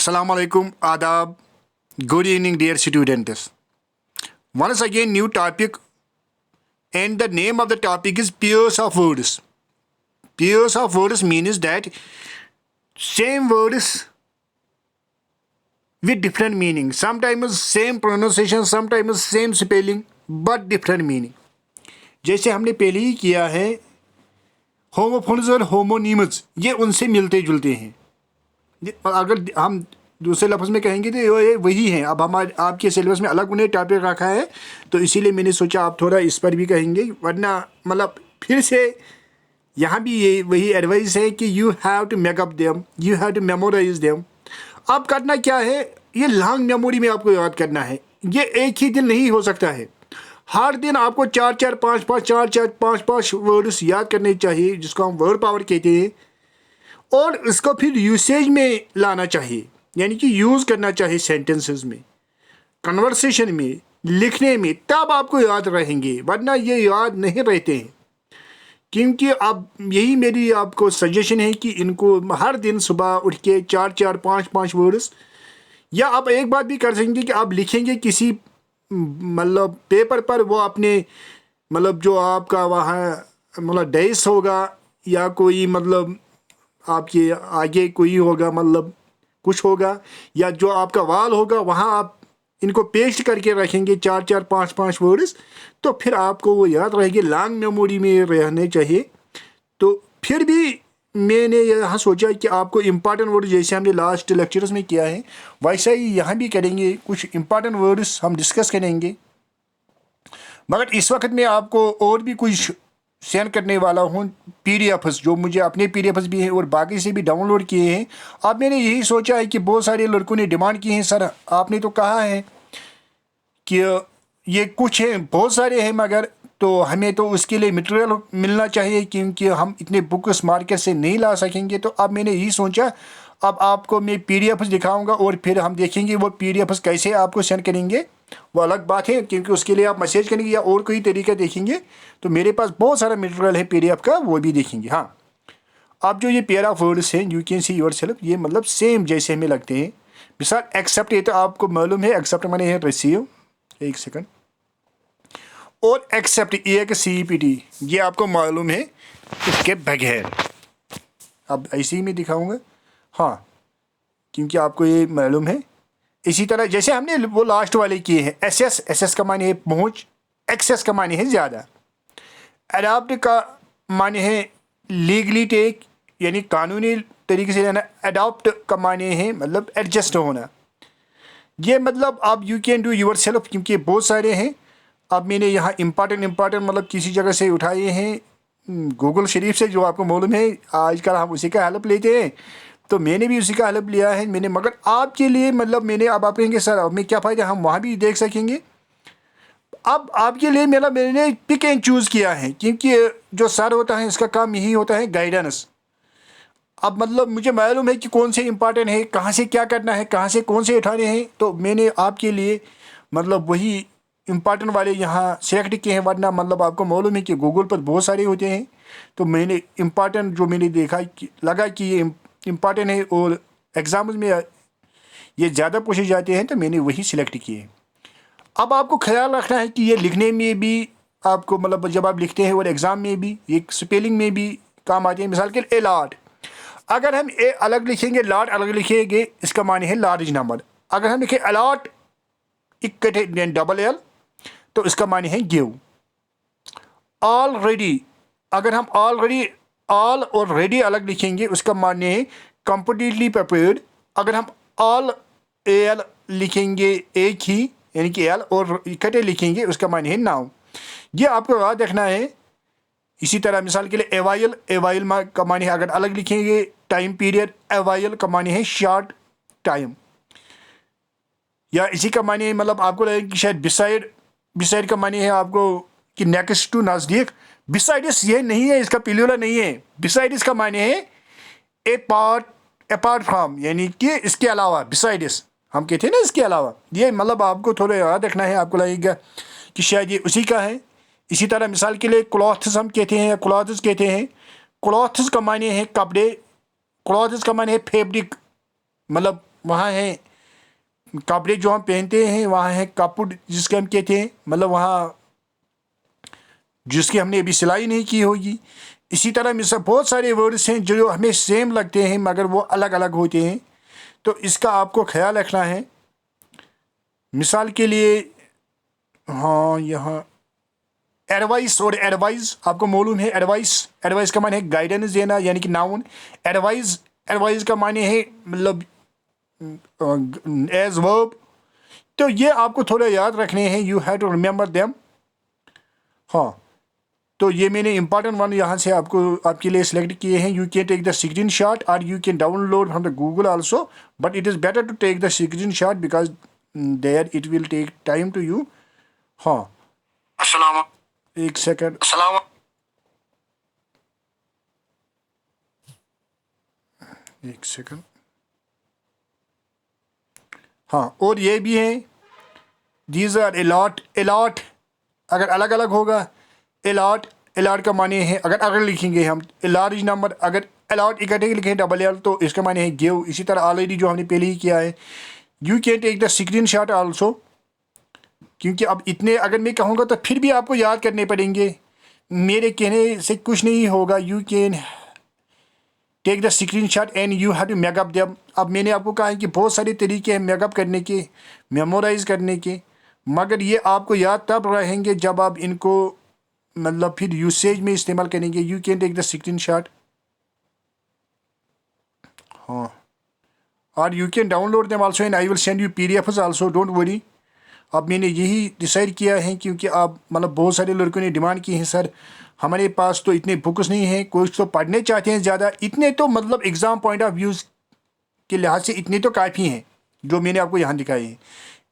Assalamu alaikum, adab, good evening, dear students. Once again, new topic, and the name of the topic is pairs of words. Pairs of words means that same words with different meaning. Sometimes same pronunciation, sometimes same spelling, but different meaning. जैसे हमने पहले ही किया है, homophones और होमोनीम्स ये उनसे मिलते जुलते हैं. अगर हम दूसरे लफ्ज़ में कहेंगे तो ये वही हैं. अब हमारे आपके सिलेबस में अलग उन्हें टॉपिक रखा है, तो इसीलिए मैंने सोचा आप थोड़ा इस पर भी कहेंगे, वरना मतलब फिर से यहाँ भी ये वही एडवाइस है कि you have to make up them, you have to memorise them. अब करना क्या है, ये लॉन्ग मेमोरी में आपको याद करना है. ये एक ही दिन नहीं हो सकता है. हर दिन आपको 4-4, 5-5, 4-4, 5-5 वर्ड्स याद करने चाहिए, जिसको हम वर्ड पावर कहते हैं, और इसको फिर यूसेज में लाना चाहिए, यानी कि यूज़ करना चाहिए सेंटेंसेस में, कन्वर्सेशन में, लिखने में, तब आपको याद रहेंगे, वरना ये याद नहीं रहते हैं. क्योंकि अब यही मेरी आपको सजेशन है कि इनको हर दिन सुबह उठ के 4-4, 5-5 वर्ड्स, या आप एक बात भी कर सकेंगे कि आप लिखेंगे किसी मतलब पेपर पर, वो अपने मतलब जो आपका वहाँ मतलब डेस्क होगा या कोई मतलब आपके आगे कोई होगा, मतलब कुछ होगा, या जो आपका वाल होगा वहाँ आप इनको पेस्ट करके रखेंगे 4-4, 5-5 वर्ड्स, तो फिर आपको वो याद रहेगी, लॉन्ग मेमोरी में रहने चाहिए. तो फिर भी मैंने यहाँ सोचा कि आपको इम्पॉर्टेंट वर्ड, जैसे हमने लास्ट लेक्चर्स में किया है, वैसा ही यहाँ भी करेंगे. कुछ इम्पॉर्टेंट वर्ड्स हम डिस्कस करेंगे, मगर इस वक्त मैं आपको और भी कुछ सेंड करने वाला हूँ पीडीएफ्स, जो मुझे अपने पीडीएफ्स भी हैं और बाकी से भी डाउनलोड किए हैं. अब मैंने यही सोचा है कि बहुत सारे लड़कों ने डिमांड की है, सर आपने तो कहा है कि ये कुछ हैं, बहुत सारे हैं, मगर तो हमें तो उसके लिए मटेरियल मिलना चाहिए, क्योंकि हम इतने बुक्स मार्केट से नहीं ला सकेंगे. तो अब मैंने यही सोचा, अब आपको मैं पीडीएफ्स दिखाऊंगा और फिर हम देखेंगे वो पीडीएफ्स कैसे आपको सेंड करेंगे, वो अलग बात है, क्योंकि उसके लिए आप मैसेज करेंगे या और कोई तरीका देखेंगे. तो मेरे पास बहुत सारा मटेरियल है पीडीएफ का, वो भी देखेंगे. हाँ, अब जो ये पेयर ऑफ वर्ड्स हैं, you can see your self, ये मतलब सेम जैसे हमें लगते हैं. मिसाल एक्सेप्ट, ये तो आपको मालूम है, एक्सेप्ट माने है रिसीव, एक सेकंड, और एक्सेप्ट ये एक CPT, ये आपको मालूम है, इसके बगैर. अब ऐसे ही मैं दिखाऊंगा, हाँ, क्योंकि आपको ये मालूम है. इसी तरह जैसे हमने वो लास्ट वाले किए हैं, एस का माने है पहुँच, एक्सेस का माने है ज़्यादा, अडॉप्ट का माने है लीगली टेक, यानी कानूनी तरीके से लेना. अडॉप्ट का माने है मतलब एडजस्ट होना. ये मतलब आप you can do your self, क्योंकि बहुत सारे हैं. अब मैंने यहाँ इम्पॉर्टेंट मतलब किसी जगह से उठाए हैं, गूगल शरीफ से, जो आपको मालूम है आजकल हम उसी का हेल्प लेते हैं, तो मैंने भी उसी का हेल्प लिया है मैंने. मगर आपके लिए मतलब मैंने, अब आप कहेंगे सर अब मैं क्या फ़ायदा, हम वहाँ भी देख सकेंगे. अब आपके लिए मैंने पिक एंड चूज़ किया है, क्योंकि जो सर होता है इसका काम यही होता है गाइडेंस. अब मतलब मुझे मालूम है कि कौन से इंपॉर्टेंट है, कहाँ से क्या करना है, कहाँ से कौन से उठाने हैं, तो मैंने आपके लिए मतलब वही इम्पॉर्टेंट वाले यहाँ सेलेक्ट किए हैं. वरना मतलब आपको मालूम है कि गूगल पर बहुत सारे होते हैं, तो मैंने इम्पॉर्टेंट जो मैंने देखा लगा कि ये इम्पॉर्टेंट है और एग्ज़ाम्स में ये ज़्यादा पूछे जाते हैं, तो मैंने वही सिलेक्ट किए. अब आपको ख्याल रखना है कि ये लिखने में भी आपको मतलब जब आप लिखते हैं और एग्ज़ाम में भी ये स्पेलिंग में भी काम आते हैं. मिसाल के लिए अलॉट, अगर हम ए अलग लिखेंगे, लॉट अलग लिखेंगे, इसका माने है लार्ज नंबर. अगर हम लिखें अलॉट इकट्ठे डबल एल, तो इसका माने है गिव. ऑलरेडी, अगर हम ऑलरेडी ऑल और रेडी अलग लिखेंगे, उसका माने है कंप्लीटली प्रिपेयर्ड. अगर हम ऑल एल लिखेंगे एक ही, यानी कि एल, और इकट्ठे लिखेंगे, उसका माने है नाउ. ये आपको याद रखना है. इसी तरह मिसाल के लिए एवाइल का माने है, अगर अलग लिखेंगे टाइम पीरियड, एवाइल का माने है शॉर्ट टाइम. या इसी का माने मतलब आपको लगेगा कि शायद बिसाइड का माने है आपको कि नेक्स्ट टू, नज़दीक. बिसाइडिस ये नहीं है, इसका प्लूरल नहीं है. बिसाइडिस का माने है अपार्ट फ्रॉम, यानी कि इसके अलावा. बिसाइडिस हम कहते हैं ना, इसके अलावा. ये मतलब आपको थोड़ा याद रखना है, आपको लगेगा कि शायद ये उसी का है. इसी तरह मिसाल के लिए क्लॉथ्स हम कहते हैं, या क्लॉथ्स कहते हैं. क्लॉथ्स का माने है कपड़े, क्लॉथ्स का माने है फैब्रिक, मतलब वहाँ है कपड़े जो हम पहनते हैं, वहाँ है कपड़ जिसके हम कहते हैं, मतलब वहाँ जिसकी हमने अभी सिलाई नहीं की होगी। इसी तरह मिसाल बहुत सारे वर्ड्स हैं जो हमें सेम लगते हैं मगर वो अलग अलग होते हैं, तो इसका आपको ख्याल रखना है। मिसाल के लिए हाँ, यहाँ एडवाइस और एडवाइस आपको मालूम है। एडवाइस, एडवाइस का माने है गाइडेंस देना, यानी कि नाउन। एडवाइस, एडवाइस का माने है मतलब एज वर्ब। तो ये आपको थोड़ा याद रखने हैं, you have to remember them. हाँ, तो ये मैंने इंपॉर्टेंट वन यहाँ से आपको आपके लिए सिलेक्ट किए हैं। You can take the screen shot और you can download from the Google also, but it is better to take the screen shot because there it will take time to you. हाँ, अस्सलाम, एक second, अस्सलाम, एक second. हाँ, और ये भी है, दीज आर अलॉट। अलॉट अगर अलग अलग होगा, अलॉट, अलॉट का माने है अगर अगर लिखेंगे हम लार्ज नंबर, अगर अलॉट इकट्ठे लिखें डबल एल तो इसका माने है गिव। इसी तरह ऑलरेडी जो हमने पहले ही किया है, you can take the screen shot also, क्योंकि अब इतने अगर मैं कहूँगा तो फिर भी आपको याद करने पड़ेंगे, मेरे कहने से कुछ नहीं होगा। You can take the screen shot and you have to make up them. अब मैंने आपको कहा है कि बहुत सारे तरीके हैं मेकअप करने के, मेमोराइज करने के, मगर ये आपको याद तब रहेंगे जब आप इनको मतलब फिर यूसेज में इस्तेमाल करेंगे। You can take the screen shot, हाँ, और you can download them also and I will send you PDF also, don't worry. अब मैंने यही डिसाइड किया है क्योंकि आप मतलब बहुत सारे लड़कों ने डिमांड की है, सर हमारे पास तो इतने बुक्स नहीं हैं, कुछ तो पढ़ने चाहते हैं ज़्यादा, इतने तो मतलब एग्ज़ाम पॉइंट ऑफ व्यूज़ के लिहाज से इतने तो काफ़ी हैं जो मैंने आपको यहाँ दिखाए हैं।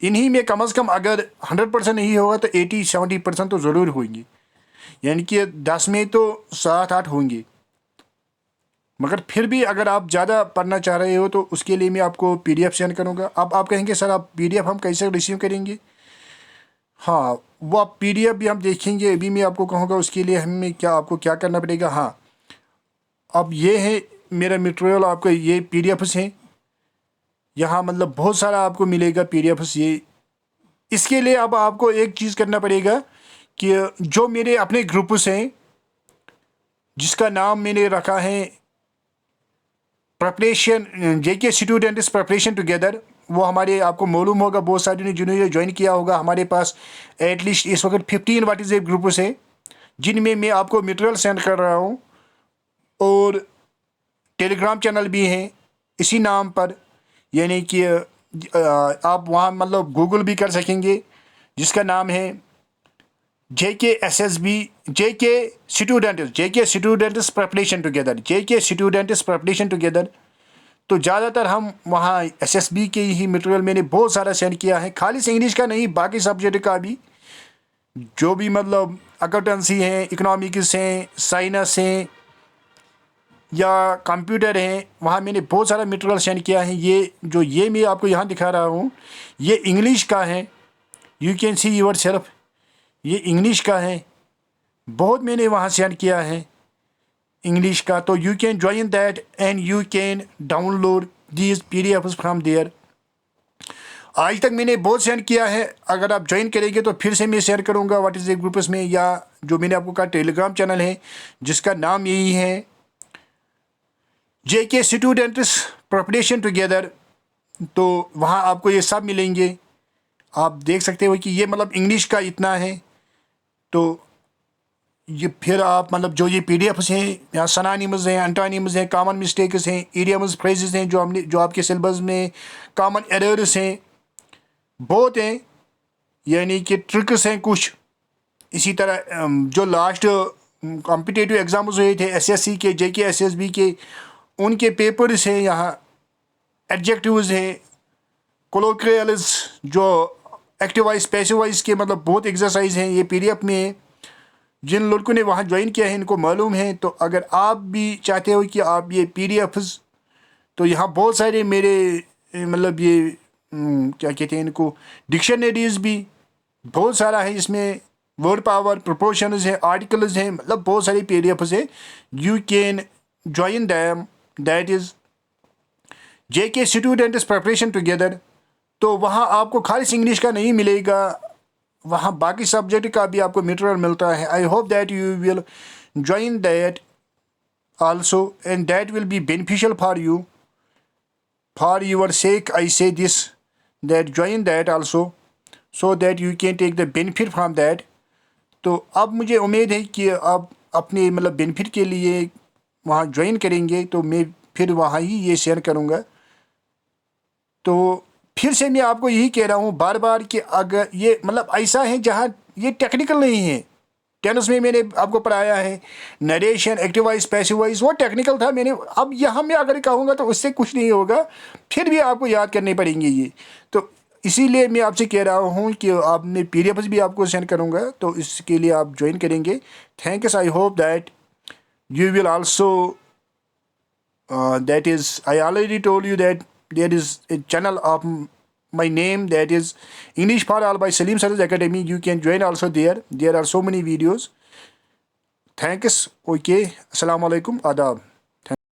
इन्हीं में कम से कम अगर 100% नहीं होगा तो 80-70% तो ज़रूर होंगे, यानी कि 10 में तो 7-8 होंगे। मगर फिर भी अगर आप ज़्यादा पढ़ना चाह रहे हो तो उसके लिए मैं आपको पीडीएफ सेंड करूँगा। अब आप कहेंगे सर आप पीडीएफ हम कैसे रिसीव करेंगे? हाँ, वो आप पीडीएफ भी हम देखेंगे, अभी मैं आपको कहूँगा उसके लिए हमें क्या आपको क्या करना पड़ेगा। हाँ, अब ये है मेरा मटेरियल, आपका ये पीडीएफ्स हैं यहाँ, मतलब बहुत सारा आपको मिलेगा पीडीएफ्स ये। इसके लिए अब आपको एक चीज़ करना पड़ेगा कि जो मेरे अपने ग्रुप्स हैं जिसका नाम मैंने रखा है प्रिपरेशन जेके स्टूडेंट्स प्रिपरेशन टुगेदर, वो हमारे आपको मालूम होगा बहुत सारे ने जिन्होंने ज्वाइन किया होगा। हमारे पास एटलीस्ट इस वक्त 15 व्हाट्सएप ग्रुप्स हैं जिनमें मैं आपको मटेरियल सेंड कर रहा हूँ, और टेलीग्राम चैनल भी हैं इसी नाम पर, यानी कि आप वहाँ मतलब गूगल भी कर सकेंगे जिसका नाम है JKSSB, जेके स्टूडेंट्स प्रिपरेशन टुगेदर, जेके स्टूडेंट्स प्रिपरेशन टुगेदर। तो ज़्यादातर हम वहाँ SSB के ही मटेरियल मैंने बहुत सारा सेंड किया है, खाली से इंग्लिश का नहीं बाकी सब्जेक्ट का भी, जो भी मतलब अकाउंटेंसी हैं, इकोनॉमिक्स हैं, साइंस हैं या कंप्यूटर हैं, वहाँ मैंने बहुत सारा मटेरियल सेंड किया है। ये मैं आपको यहाँ दिखा रहा हूँ, ये इंग्लिश का है, you can see your self, ये इंग्लिश का है, बहुत मैंने वहाँ सेंड किया है इंग्लिश का। तो you can join that and you can download these PDFs from there. आज तक मैंने बहुत सेंड किया है, अगर आप ज्वाइन करेंगे तो फिर से मैं शेयर करूँगा व्हाट्सएप ग्रुप्स में, या जो मैंने आपको कहा टेलीग्राम चैनल है जिसका नाम यही है जेके स्टूडेंट्स प्रिपरेशन टुगेदर। तो वहाँ आपको ये सब मिलेंगे, आप देख सकते हो कि ये मतलब इंग्लिश का इतना है। तो ये फिर आप मतलब जो ये पीडीएफ्स हैं यहाँ सनानिम्स हैं, एंटोनिम्स हैं, कॉमन मिस्टेक्स हैं, इडियम्स, फ्रेजेस हैं जो आपके सिलेबस में कॉमन एरर्स हैं बहुत हैं, यानी कि ट्रिक्स हैं कुछ। इसी तरह जो लास्ट कॉम्पिटिटिव एग्ज़ाम्स हुए थे एसएससी के, जेके एसएसबी के, उनके पेपर्स हैं यहाँ, एडजेक्टिव्स हैं, कोलोक्रियल्स, जो एक्टिव वाइज पैसिव वाइज के मतलब बहुत एक्सरसाइज हैं, ये पीडीएफ में है। जिन लड़कों ने वहाँ ज्वाइन किया है इनको मालूम है। तो अगर आप भी चाहते हो कि आप ये पीडीएफ्स, तो यहाँ बहुत सारे मेरे मतलब ये क्या कहते हैं इनको, डिक्शनरीज भी बहुत सारा है इसमें, वर्ड पावर, प्रोपोर्शंस है, आर्टिकल्स हैं, मतलब बहुत सारी पीडीएफ्स है। You can join them, that is JK students preparation together, तो वहाँ आपको खाली इंग्लिश का नहीं मिलेगा, वहाँ बाकी सब्जेक्ट का भी आपको मटेरियल मिलता है. I hope that you will join that also, and that will be beneficial for you. For your sake I say this, that join that also, so that you can take the benefit from that. तो अब मुझे उम्मीद है कि आप अपने मतलब benefit के लिए वहाँ ज्वाइन करेंगे, तो मैं फिर वहाँ ही ये शेयर करूँगा. तो फिर से मैं आपको यही कह रहा हूँ बार बार कि अगर ये मतलब ऐसा है जहाँ ये टेक्निकल नहीं है. टेनिस में मैंने आपको पढ़ाया है narration, active voice, passive voice, वो टेक्निकल था. मैंने अब यहाँ मैं अगर कहूँगा तो उससे कुछ नहीं होगा, फिर भी आपको याद करने पड़ेंगे ये. तो इसीलिए मैं आपसे कह रहा हूँ कि आपने PDF भी आपको सेंड करूँगा, तो इसके लिए आप ज्वाइन करेंगे. Thanks. I hope that you will also, that is, I already told you that there is a channel of my name, that is English for All by Salim Saraj Academy. You can join also there. There are so many videos. Thanks. Okay. Assalamu alaikum. Adab.